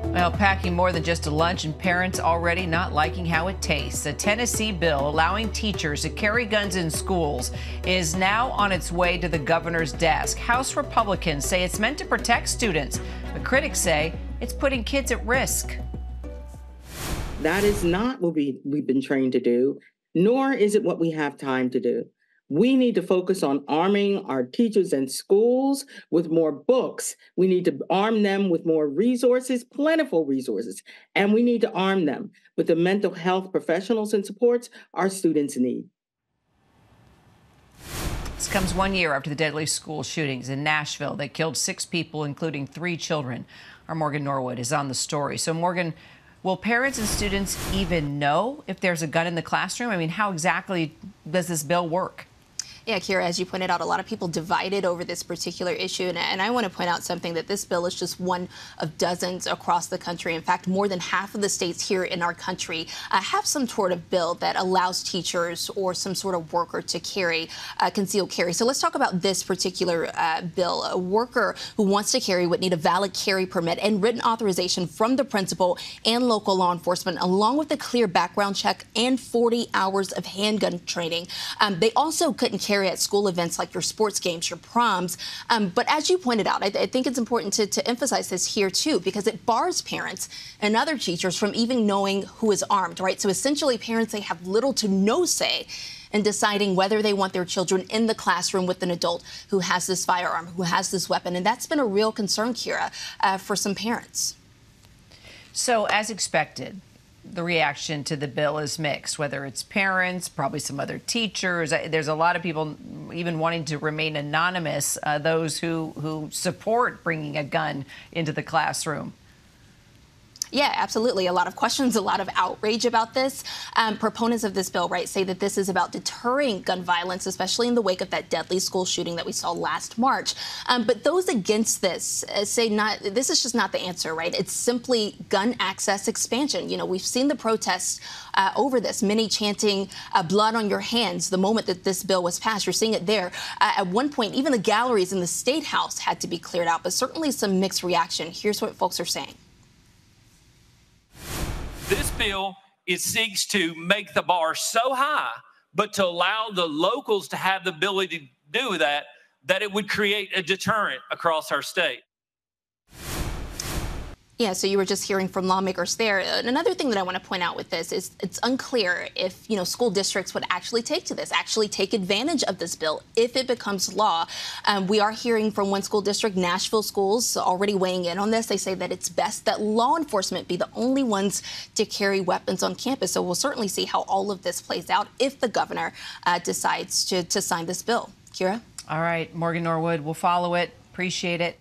Well, packing more than just a lunch and parents already not liking how it tastes. A Tennessee bill allowing teachers to carry guns in schools is now on its way to the governor's desk. House Republicans say it's meant to protect students, but critics say it's putting kids at risk. That is not what we've been trained to do, nor is it what we have time to do. We need to focus on arming our teachers and schools with more books. We need to arm them with more resources, plentiful resources, and we need to arm them with the mental health professionals and supports our students need. This comes 1 year after the deadly school shootings in Nashville that killed 6 people, including 3 children. Our Morgan Norwood is on the story. So, Morgan, will parents and students even know if there's a gun in the classroom? I mean, how exactly does this bill work? Yeah, Kira, as you pointed out, a lot of people divided over this particular issue. And I want to point out something, that this bill is just one of dozens across the country. In fact, more than half of the states here in our country have some sort of bill that allows teachers or some sort of worker to carry concealed carry. So let's talk about this particular bill. A worker who wants to carry would need a valid carry permit and written authorization from the principal and local law enforcement, along with a clear background check and 40 hours of handgun training. They also couldn't carry at school events like your sports games, your proms. But as you pointed out, I think it's important to emphasize this here, too, because it bars parents and other teachers from even knowing who is armed, right? So essentially, parents, they have little to no say in deciding whether they want their children in the classroom with an adult who has this firearm, who has this weapon. And that's been a real concern, Kira, for some parents. So, as expected, the reaction to the bill is mixed, whether it's parents, probably some other teachers. There's a lot of people even wanting to remain anonymous, those who support bringing a gun into the classroom. Yeah, absolutely. A lot of questions, a lot of outrage about this. Proponents of this bill, right, say that this is about deterring gun violence, especially in the wake of that deadly school shooting that we saw last March. But those against this say this is just not the answer, right? It's simply gun access expansion. You know, we've seen the protests over this, many chanting blood on your hands the moment that this bill was passed. You're seeing it there. At one point, even the galleries in the State House had to be cleared out, but certainly some mixed reaction. Here's what folks are saying. This bill seeks to make the bar so high, but to allow the locals to have the ability to do that it would create a deterrent across our state. Yeah, so you were just hearing from lawmakers there. And another thing that I want to point out with this is it's unclear if, school districts would actually take advantage of this bill if it becomes law. We are hearing from one school district, Nashville schools, already weighing in on this. They say that it's best that law enforcement be the only ones to carry weapons on campus. So we'll certainly see how all of this plays out if the governor decides to sign this bill. Kira? All right, Morgan Norwood, we'll follow it. Appreciate it.